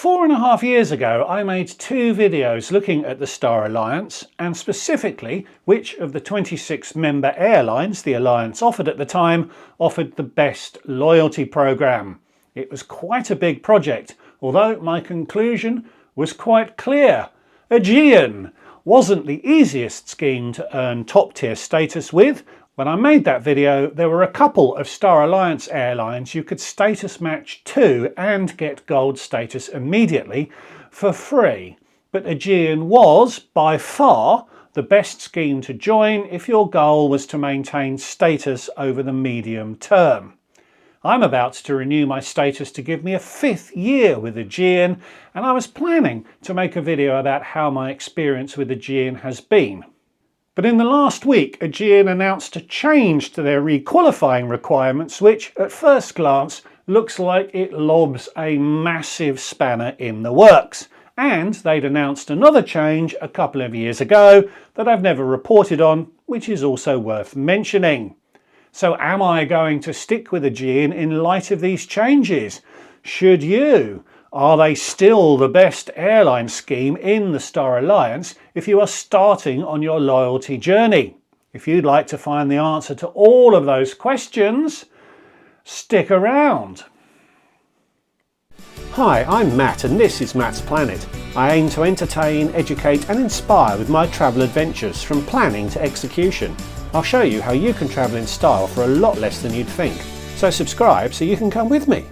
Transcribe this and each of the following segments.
4.5 years ago, I made 2 videos looking at the Star Alliance and specifically which of the 26 member airlines the Alliance offered at the time offered the best loyalty program. It was quite a big project, although my conclusion was quite clear. Aegean wasn't the easiest scheme to earn top tier status with. When I made that video, there were a couple of Star Alliance airlines you could status match to and get gold status immediately for free. But Aegean was, by far, the best scheme to join if your goal was to maintain status over the medium term. I'm about to renew my status to give me a 5th year with Aegean, and I was planning to make a video about how my experience with Aegean has been. But in the last week, Aegean announced a change to their requalifying requirements, which at first glance looks like it lobs a massive spanner in the works. And they'd announced another change a couple of years ago that I've never reported on, which is also worth mentioning. So am I going to stick with Aegean in light of these changes? Should you? Are they still the best airline scheme in the Star Alliance if you are starting on your loyalty journey? If you'd like to find the answer to all of those questions, stick around. Hi, I'm Matt and this is Matt's Planet. I aim to entertain, educate and inspire with my travel adventures from planning to execution. I'll show you how you can travel in style for a lot less than you'd think. So subscribe so you can come with me.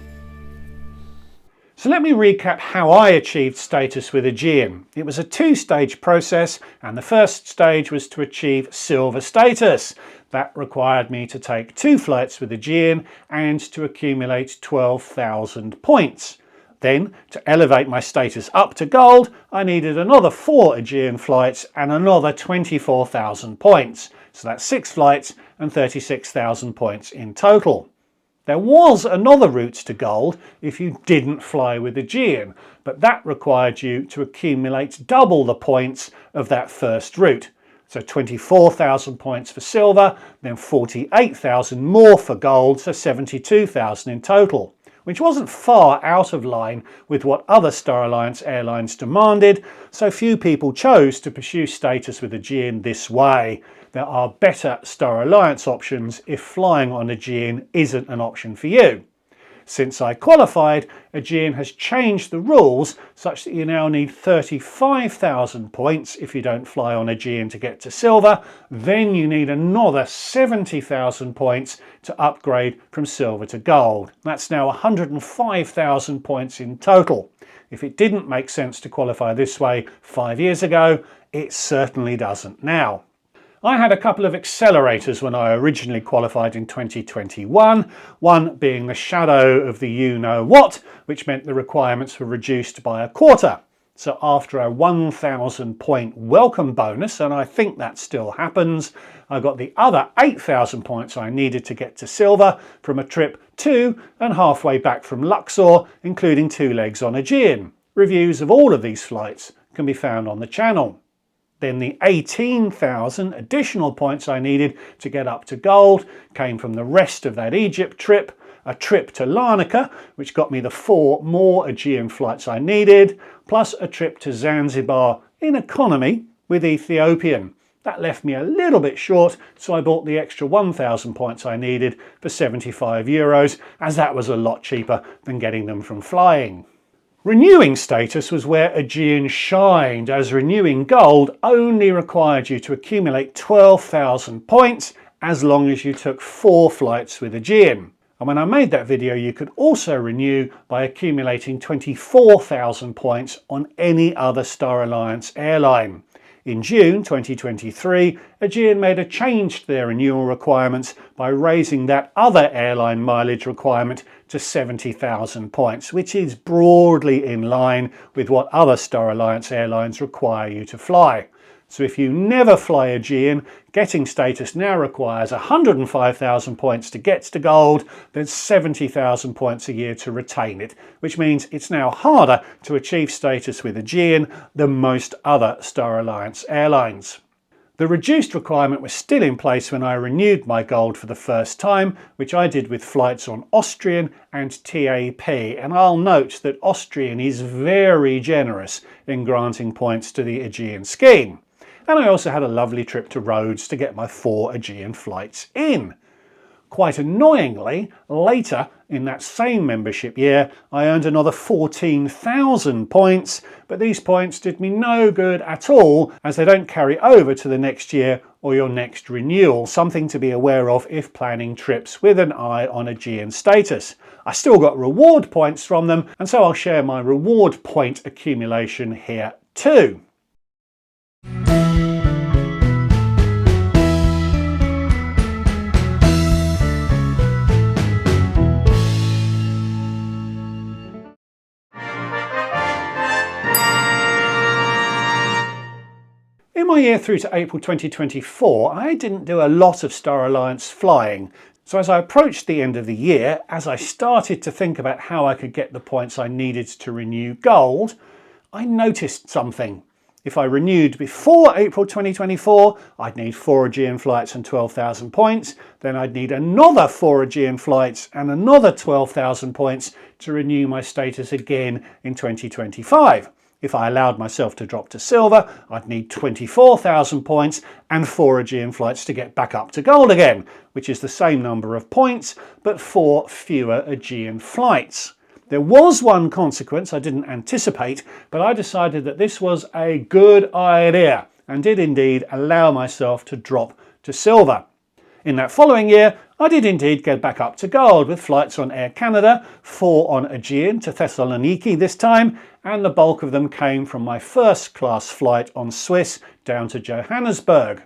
So let me recap how I achieved status with Aegean. It was a 2-stage process and the first stage was to achieve silver status. That required me to take 2 flights with Aegean and to accumulate 12,000 points. Then, to elevate my status up to gold, I needed another 4 Aegean flights and another 24,000 points. So that's 6 flights and 36,000 points in total. There was another route to gold if you didn't fly with Aegean, but that required you to accumulate double the points of that first route. So 24,000 points for silver, then 48,000 more for gold, so 72,000 in total, which wasn't far out of line with what other Star Alliance airlines demanded, so few people chose to pursue status with Aegean this way. There are better Star Alliance options if flying on Aegean isn't an option for you. Since I qualified, Aegean has changed the rules such that you now need 35,000 points if you don't fly on Aegean to get to silver. Then you need another 70,000 points to upgrade from silver to gold. That's now 105,000 points in total. If it didn't make sense to qualify this way 5 years ago, it certainly doesn't now. I had a couple of accelerators when I originally qualified in 2021, one being the shadow of the you-know-what, which meant the requirements were reduced by 1/4. So after a 1,000 point welcome bonus, and I think that still happens, I got the other 8,000 points I needed to get to silver from a trip to and halfway back from Luxor, including 2 legs on Aegean. Reviews of all of these flights can be found on the channel. Then the 18,000 additional points I needed to get up to gold came from the rest of that Egypt trip, a trip to Larnaca, which got me the 4 more Aegean flights I needed, plus a trip to Zanzibar in economy with Ethiopian. That left me a little bit short, so I bought the extra 1,000 points I needed for €75, as that was a lot cheaper than getting them from flying. Renewing status was where Aegean shined, as renewing gold only required you to accumulate 12,000 points as long as you took 4 flights with Aegean. And when I made that video, you could also renew by accumulating 24,000 points on any other Star Alliance airline. In June 2023, Aegean made a change to their renewal requirements by raising that other airline mileage requirement to 70,000 points, which is broadly in line with what other Star Alliance airlines require you to fly. So if you never fly Aegean, getting status now requires 105,000 points to get to gold, then 70,000 points a year to retain it, which means it's now harder to achieve status with Aegean than most other Star Alliance airlines. The reduced requirement was still in place when I renewed my gold for the first time, which I did with flights on Austrian and TAP, and I'll note that Austrian is very generous in granting points to the Aegean scheme. And I also had a lovely trip to Rhodes to get my 4 Aegean flights in. Quite annoyingly, later in that same membership year, I earned another 14,000 points, but these points did me no good at all as they don't carry over to the next year or your next renewal, something to be aware of if planning trips with an eye on Aegean status. I still got reward points from them, and so I'll share my reward point accumulation here too. In my year through to April 2024, I didn't do a lot of Star Alliance flying. So as I approached the end of the year, as I started to think about how I could get the points I needed to renew gold, I noticed something. If I renewed before April 2024, I'd need 4 Aegean flights and 12,000 points. Then I'd need another 4 Aegean flights and another 12,000 points to renew my status again in 2025. If I allowed myself to drop to silver, I'd need 24,000 points and 4 Aegean flights to get back up to gold again, which is the same number of points, but 4 fewer Aegean flights. There was one consequence I didn't anticipate, but I decided that this was a good idea and did indeed allow myself to drop to silver. In that following year, I did indeed get back up to gold with flights on Air Canada, 4 on Aegean to Thessaloniki this time, and the bulk of them came from my first class flight on Swiss down to Johannesburg.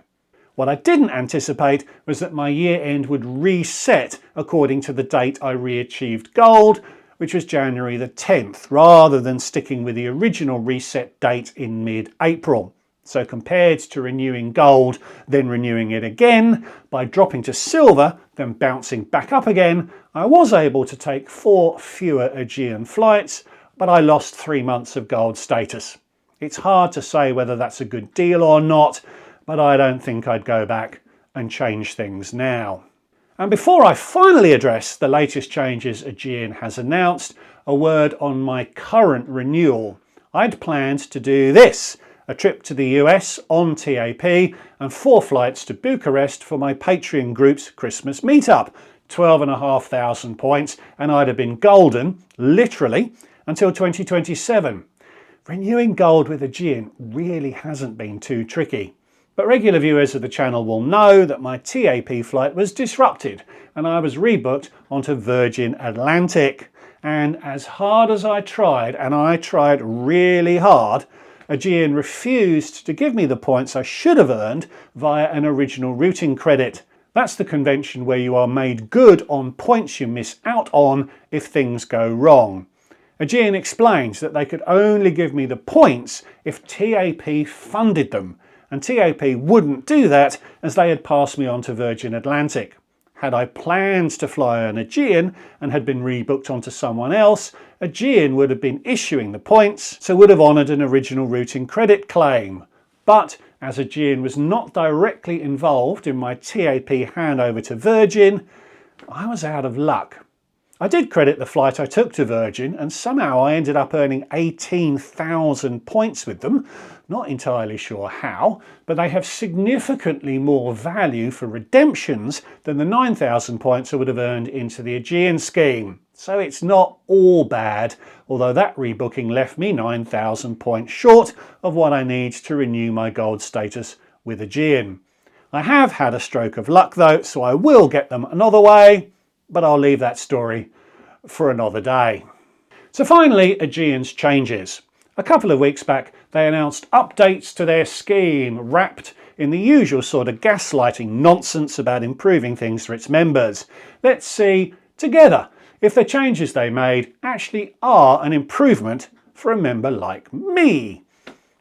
What I didn't anticipate was that my year end would reset according to the date I re-achieved gold, which was January the 10th, rather than sticking with the original reset date in mid-April. So compared to renewing gold, then renewing it again, by dropping to silver, then bouncing back up again, I was able to take 4 fewer Aegean flights, but I lost 3 months of gold status. It's hard to say whether that's a good deal or not, but I don't think I'd go back and change things now. And before I finally address the latest changes Aegean has announced, a word on my current renewal. I'd planned to do this: a trip to the US on TAP and 4 flights to Bucharest for my Patreon group's Christmas meetup. 12,500 points, and I'd have been golden, literally, until 2027. Renewing gold with Aegean really hasn't been too tricky. But regular viewers of the channel will know that my TAP flight was disrupted and I was rebooked onto Virgin Atlantic. And as hard as I tried, and I tried really hard, Aegean refused to give me the points I should have earned via an original routing credit. That's the convention where you are made good on points you miss out on if things go wrong. Aegean explains that they could only give me the points if TAP funded them, and TAP wouldn't do that as they had passed me on to Virgin Atlantic. Had I planned to fly an Aegean and had been rebooked onto someone else, Aegean would have been issuing the points, so would have honoured an original routing credit claim. But as Aegean was not directly involved in my TAP handover to Virgin, I was out of luck. I did credit the flight I took to Virgin, and somehow I ended up earning 18,000 points with them. Not entirely sure how, but they have significantly more value for redemptions than the 9,000 points I would have earned into the Aegean scheme. So it's not all bad, although that rebooking left me 9,000 points short of what I need to renew my gold status with Aegean. I have had a stroke of luck though, so I will get them another way, but I'll leave that story for another day. So finally, Aegean's changes. A couple of weeks back, they announced updates to their scheme, wrapped in the usual sort of gaslighting nonsense about improving things for its members. Let's see together if the changes they made actually are an improvement for a member like me.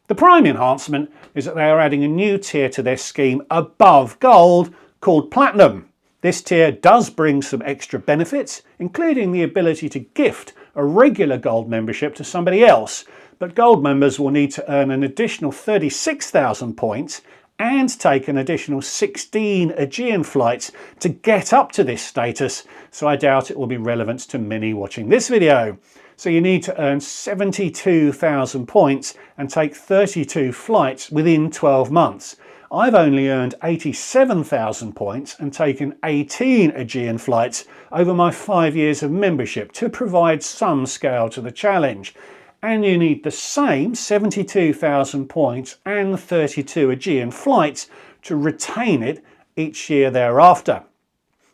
The prime enhancement is that they are adding a new tier to their scheme above gold called Platinum. This tier does bring some extra benefits, including the ability to gift a regular gold membership to somebody else, but gold members will need to earn an additional 36,000 points and take an additional 16 Aegean flights to get up to this status, so I doubt it will be relevant to many watching this video. So you need to earn 72,000 points and take 32 flights within 12 months. I've only earned 87,000 points and taken 18 Aegean flights over my 5 years of membership to provide some scale to the challenge. And you need the same 72,000 points and 32 Aegean flights to retain it each year thereafter.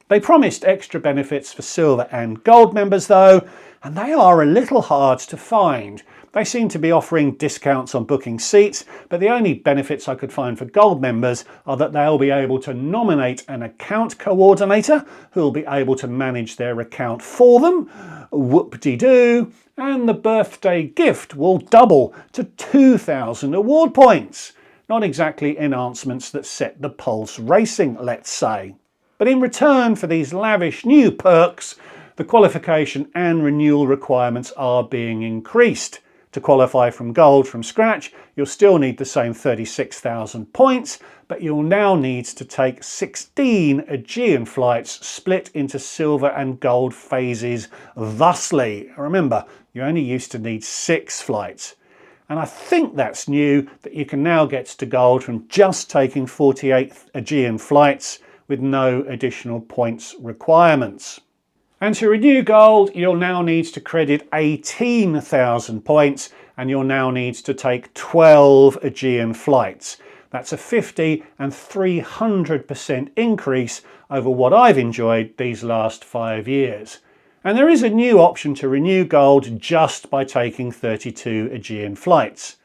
They promised extra benefits for silver and gold members though, and they are a little hard to find. They seem to be offering discounts on booking seats, but the only benefits I could find for gold members are that they'll be able to nominate an account coordinator who will be able to manage their account for them, whoop-de-doo, and the birthday gift will double to 2,000 award points. Not exactly enhancements that set the pulse racing, let's say. But in return for these lavish new perks, the qualification and renewal requirements are being increased. To qualify from gold from scratch, you'll still need the same 36,000 points, but you'll now need to take 16 Aegean flights split into silver and gold phases thusly. Remember, you only used to need 6 flights. And I think that's new, that you can now get to gold from just taking 48 Aegean flights with no additional points requirements. And to renew gold, you'll now need to credit 18,000 points and you'll now need to take 12 Aegean flights. That's a 50 and 300% increase over what I've enjoyed these last 5 years. And there is a new option to renew gold just by taking 32 Aegean flights.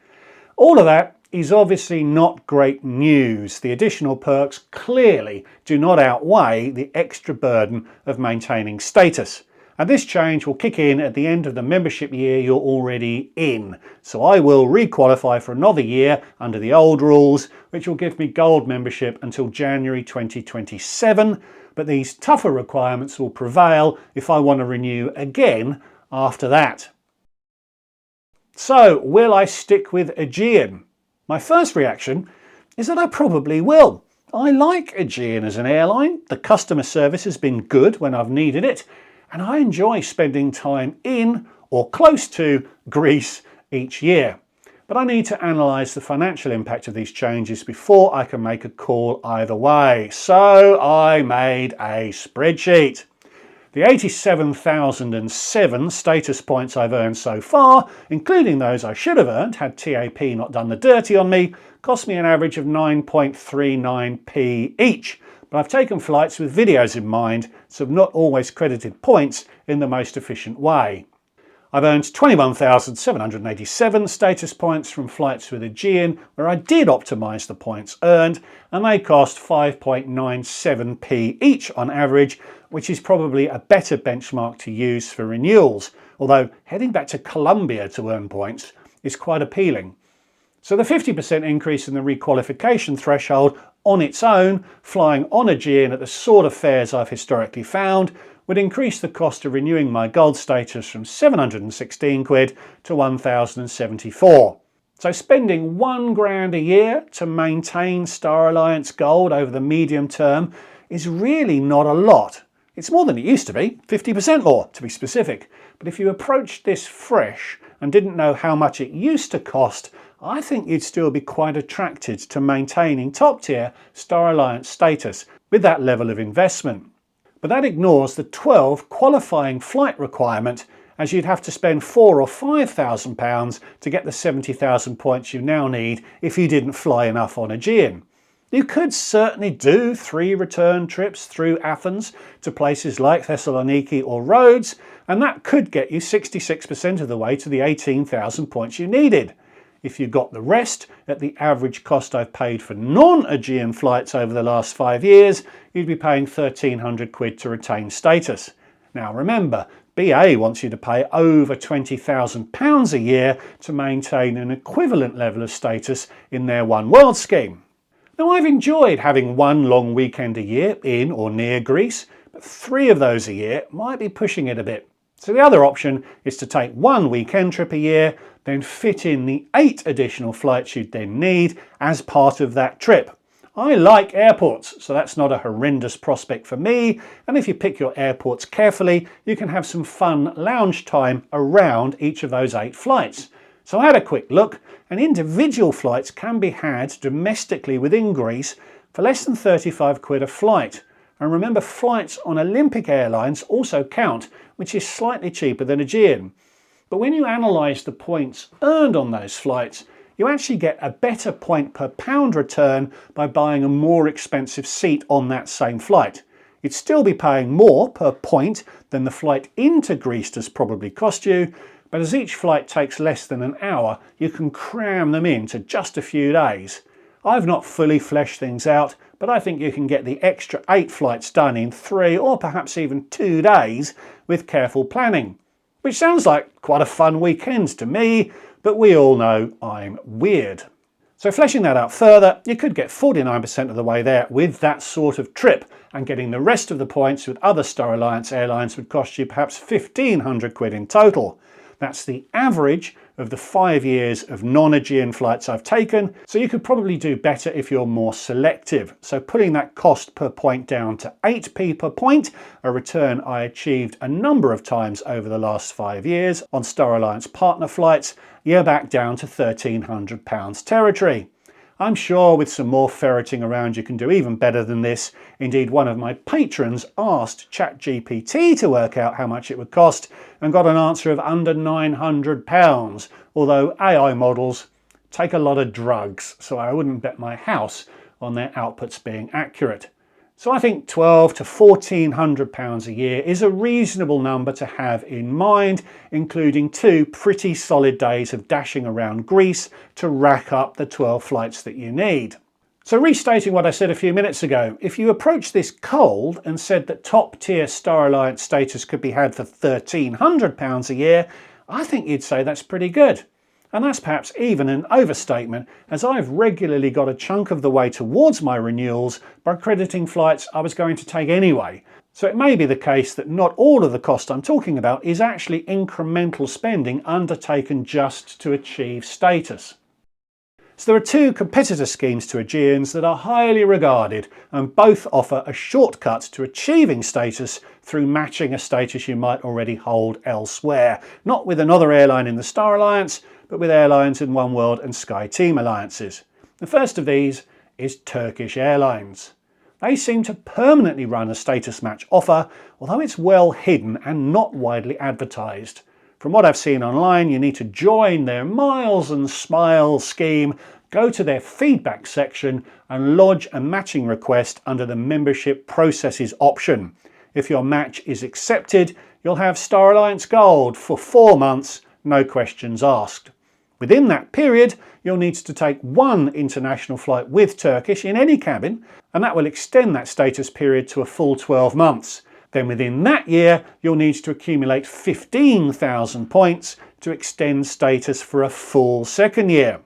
All of that is obviously not great news. The additional perks clearly do not outweigh the extra burden of maintaining status. And this change will kick in at the end of the membership year you're already in. So I will re-qualify for another year under the old rules, which will give me gold membership until January 2027. But these tougher requirements will prevail if I want to renew again after that. So will I stick with Aegean? My first reaction is that I probably will. I like Aegean as an airline. The customer service has been good when I've needed it, and I enjoy spending time in or close to Greece each year. But I need to analyse the financial impact of these changes before I can make a call either way. So I made a spreadsheet. The 87,007 status points I've earned so far, including those I should have earned had TAP not done the dirty on me, cost me an average of 9.39p each. But I've taken flights with videos in mind, so I've not always credited points in the most efficient way. I've earned 21,787 status points from flights with Aegean, where I did optimise the points earned, and they cost 5.97p each on average, which is probably a better benchmark to use for renewals, although heading back to Colombia to earn points is quite appealing. So the 50% increase in the requalification threshold on its own, flying on Aegean at the sort of fares I've historically found, would increase the cost of renewing my gold status from 716 quid to 1,074. So spending £1,000 a year to maintain Star Alliance Gold over the medium term is really not a lot. It's more than it used to be, 50% more to be specific. But if you approached this fresh and didn't know how much it used to cost, I think you'd still be quite attracted to maintaining top tier Star Alliance status with that level of investment. But that ignores the 12 qualifying flight requirement, as you'd have to spend £4,000 or £5,000 to get the 70,000 points you now need if you didn't fly enough on Aegean. You could certainly do 3 return trips through Athens to places like Thessaloniki or Rhodes, and that could get you 66% of the way to the 18,000 points you needed. If you got the rest at the average cost I've paid for non-Aegean flights over the last 5 years, you'd be paying 1,300 quid to retain status. Now remember, BA wants you to pay over £20,000 a year to maintain an equivalent level of status in their One World scheme. Now I've enjoyed having one long weekend a year in or near Greece, but 3 of those a year might be pushing it a bit. So the other option is to take 1 weekend trip a year, then fit in the 8 additional flights you'd then need as part of that trip. I like airports, so that's not a horrendous prospect for me, and if you pick your airports carefully, you can have some fun lounge time around each of those 8 flights. So I had a quick look, and individual flights can be had domestically within Greece for less than 35 quid a flight. And remember, flights on Olympic Airlines also count, which is slightly cheaper than Aegean. But when you analyse the points earned on those flights, you actually get a better point per pound return by buying a more expensive seat on that same flight. You'd still be paying more per point than the flight into Greece does probably cost you, but as each flight takes less than an hour, you can cram them into just a few days. I've not fully fleshed things out, but I think you can get the extra 8 flights done in 3 or perhaps even 2 days with careful planning. Which sounds like quite a fun weekend to me, but we all know I'm weird. So fleshing that out further, you could get 49% of the way there with that sort of trip, and getting the rest of the points with other Star Alliance airlines would cost you perhaps 1,500 quid in total. That's the average of the 5 years of non-Aegean flights I've taken, so you could probably do better if you're more selective. So putting that cost per point down to 8p per point, a return I achieved a number of times over the last 5 years on Star Alliance partner flights, you're back down to £1,300 territory. I'm sure with some more ferreting around you can do even better than this. Indeed, one of my patrons asked ChatGPT to work out how much it would cost and got an answer of under £900, although AI models take a lot of drugs, so I wouldn't bet my house on their outputs being accurate. So I think £1,200 to £1,400 a year is a reasonable number to have in mind, including 2 pretty solid days of dashing around Greece to rack up the 12 flights that you need. So restating what I said a few minutes ago, if you approached this cold and said that top tier Star Alliance status could be had for £1,300 a year, I think you'd say that's pretty good. And that's perhaps even an overstatement, as I've regularly got a chunk of the way towards my renewals by crediting flights I was going to take anyway. So it may be the case that not all of the cost I'm talking about is actually incremental spending undertaken just to achieve status. So there are 2 competitor schemes to Aegeans that are highly regarded, and both offer a shortcut to achieving status through matching a status you might already hold elsewhere, not with another airline in the Star Alliance, but with airlines in Oneworld and SkyTeam alliances. The first of these is Turkish Airlines. They seem to permanently run a status match offer, although it's well hidden and not widely advertised. From what I've seen online, you need to join their Miles and Smiles scheme, go to their feedback section and lodge a matching request under the membership processes option. If your match is accepted, you'll have Star Alliance Gold for 4 months, no questions asked. Within that period, you'll need to take 1 international flight with Turkish in any cabin, and that will extend that status period to a full 12 months. Then within that year, you'll need to accumulate 15,000 points to extend status for a full second year.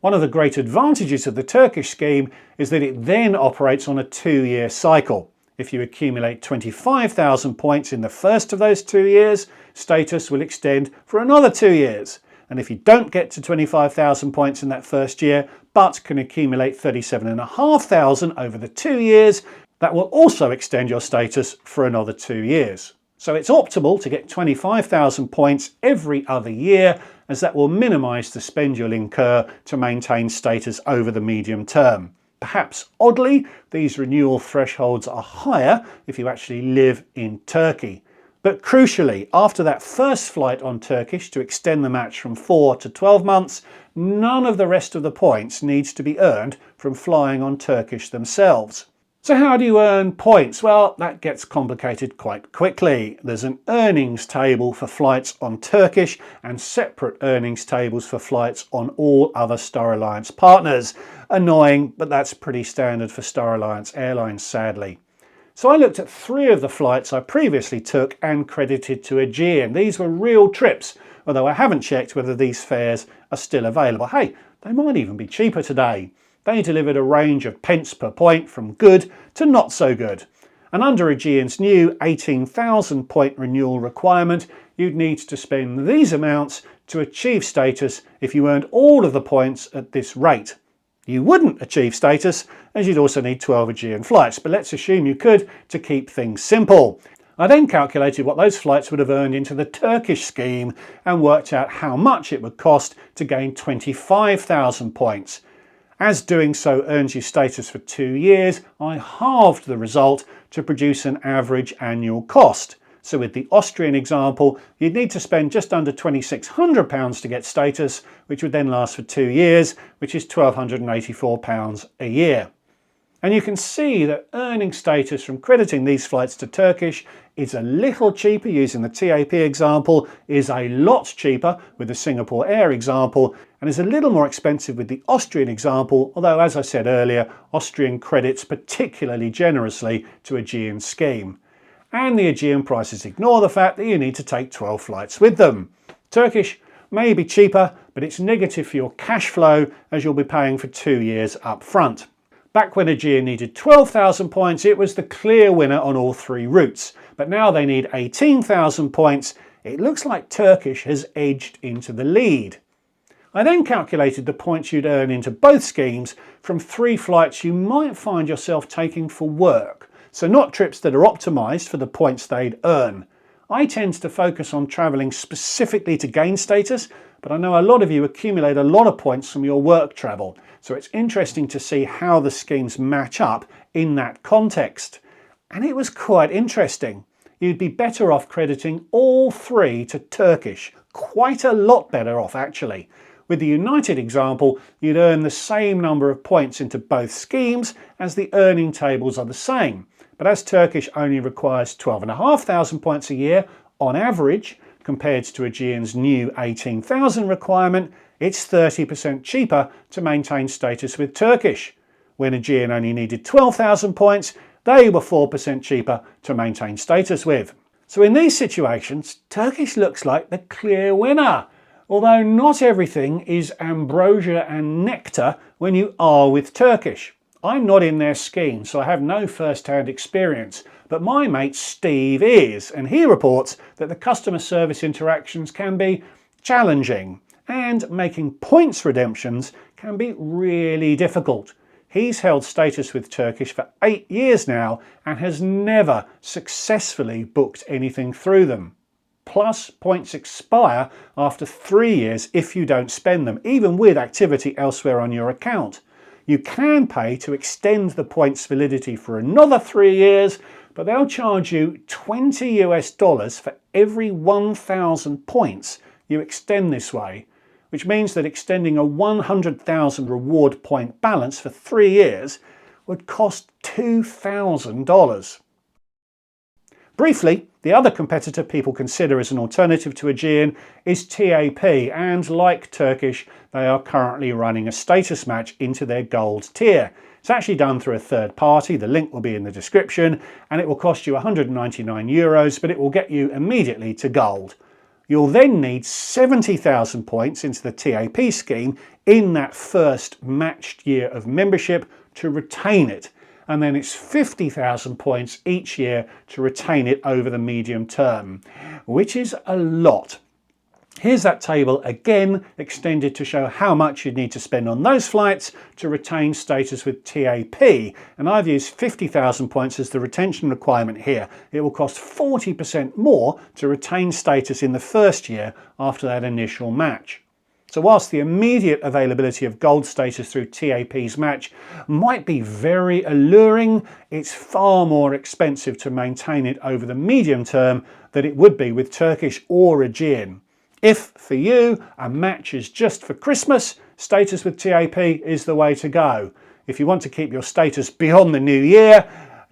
One of the great advantages of the Turkish scheme is that it then operates on a 2-year cycle. If you accumulate 25,000 points in the first of those 2 years, status will extend for another 2 years. And if you don't get to 25,000 points in that first year, but can accumulate 37,500 over the 2 years, that will also extend your status for another 2 years. So it's optimal to get 25,000 points every other year, as that will minimise the spend you'll incur to maintain status over the medium term. Perhaps oddly, these renewal thresholds are higher if you actually live in Turkey. But crucially, after that first flight on Turkish to extend the match from 4 to 12 months, none of the rest of the points needs to be earned from flying on Turkish themselves. So how do you earn points? Well, that gets complicated quite quickly. There's an earnings table for flights on Turkish and separate earnings tables for flights on all other Star Alliance partners. Annoying, but that's pretty standard for Star Alliance airlines, sadly. So I looked at 3 of the flights I previously took and credited to Aegean. These were real trips, although I haven't checked whether these fares are still available. Hey, they might even be cheaper today. They delivered a range of pence per point from good to not so good. And under Aegean's new 18,000 point renewal requirement, you'd need to spend these amounts to achieve status if you earned all of the points at this rate. You wouldn't achieve status, as you'd also need 12 Aegean flights, but let's assume you could to keep things simple. I then calculated what those flights would have earned into the Turkish scheme and worked out how much it would cost to gain 25,000 points. As doing so earns you status for 2 years, I halved the result to produce an average annual cost. So with the Austrian example, you'd need to spend just under £2,600 to get status, which would then last for 2 years, which is £1,284 a year. And you can see that earning status from crediting these flights to Turkish is a little cheaper using the TAP example, is a lot cheaper with the Singapore Air example, and is a little more expensive with the Austrian example, although as I said earlier, Austrian credits particularly generously to Aegean scheme. And the Aegean prices ignore the fact that you need to take 12 flights with them. Turkish may be cheaper, but it's negative for your cash flow as you'll be paying for 2 years up front. Back when Aegean needed 12,000 points, it was the clear winner on all 3 routes, but now they need 18,000 points. It looks like Turkish has edged into the lead. I then calculated the points you'd earn into both schemes from 3 flights you might find yourself taking for work. So not trips that are optimised for the points they'd earn. I tend to focus on travelling specifically to gain status, but I know a lot of you accumulate a lot of points from your work travel, so it's interesting to see how the schemes match up in that context. And it was quite interesting. You'd be better off crediting all 3 to Turkish, quite a lot better off actually. With the United example, you'd earn the same number of points into both schemes as the earning tables are the same. But as Turkish only requires 12,500 points a year on average, compared to Aegean's new 18,000 requirement, it's 30% cheaper to maintain status with Turkish. When Aegean only needed 12,000 points, they were 4% cheaper to maintain status with. So in these situations, Turkish looks like the clear winner. Although not everything is ambrosia and nectar when you are with Turkish. I'm not in their scheme, so I have no first-hand experience, but my mate Steve is, and he reports that the customer service interactions can be challenging, and making points redemptions can be really difficult. He's held status with Turkish for 8 years now and has never successfully booked anything through them. Plus, points expire after 3 years if you don't spend them, even with activity elsewhere on your account. You can pay to extend the points validity for another 3 years, but they'll charge you $20 for every 1,000 points you extend this way, which means that extending a 100,000 reward point balance for 3 years would cost $2,000. Briefly, the other competitor people consider as an alternative to Aegean is TAP, and like Turkish, they are currently running a status match into their gold tier. It's actually done through a third party, the link will be in the description, and it will cost you €199, but it will get you immediately to gold. You'll then need 70,000 points into the TAP scheme in that first matched year of membership to retain it. And then it's 50,000 points each year to retain it over the medium term, which is a lot. Here's that table again, extended to show how much you'd need to spend on those flights to retain status with TAP. And I've used 50,000 points as the retention requirement here. It will cost 40% more to retain status in the first year after that initial match. So whilst the immediate availability of gold status through TAP's match might be very alluring, it's far more expensive to maintain it over the medium term than it would be with Turkish or Aegean. If, for you, a match is just for Christmas, status with TAP is the way to go. If you want to keep your status beyond the new year,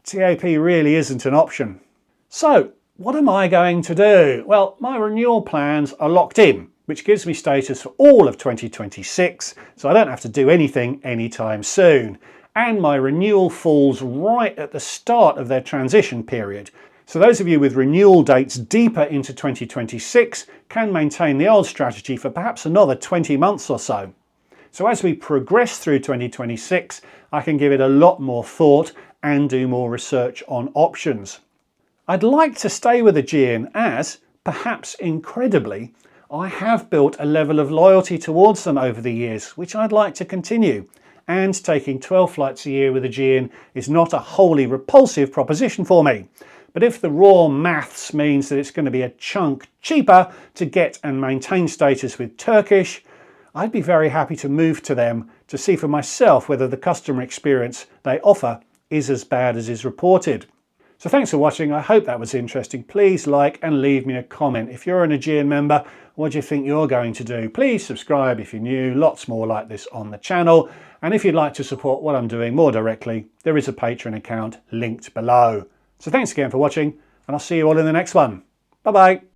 TAP really isn't an option. So, what am I going to do? Well, my renewal plans are locked in, which gives me status for all of 2026, so I don't have to do anything anytime soon. And my renewal falls right at the start of their transition period. So those of you with renewal dates deeper into 2026 can maintain the old strategy for perhaps another 20 months or so. So as we progress through 2026, I can give it a lot more thought and do more research on options. I'd like to stay with Aegean as, perhaps incredibly, I have built a level of loyalty towards them over the years, which I'd like to continue. and taking 12 flights a year with Aegean is not a wholly repulsive proposition for me. But if the raw maths means that it's going to be a chunk cheaper to get and maintain status with Turkish, I'd be very happy to move to them to see for myself whether the customer experience they offer is as bad as is reported. So thanks for watching. I hope that was interesting. Please like and leave me a comment. If you're an Aegean member, what do you think you're going to do? Please subscribe if you're new. Lots more like this on the channel. And if you'd like to support what I'm doing more directly, there is a Patreon account linked below. So thanks again for watching, and I'll see you all in the next one. Bye bye.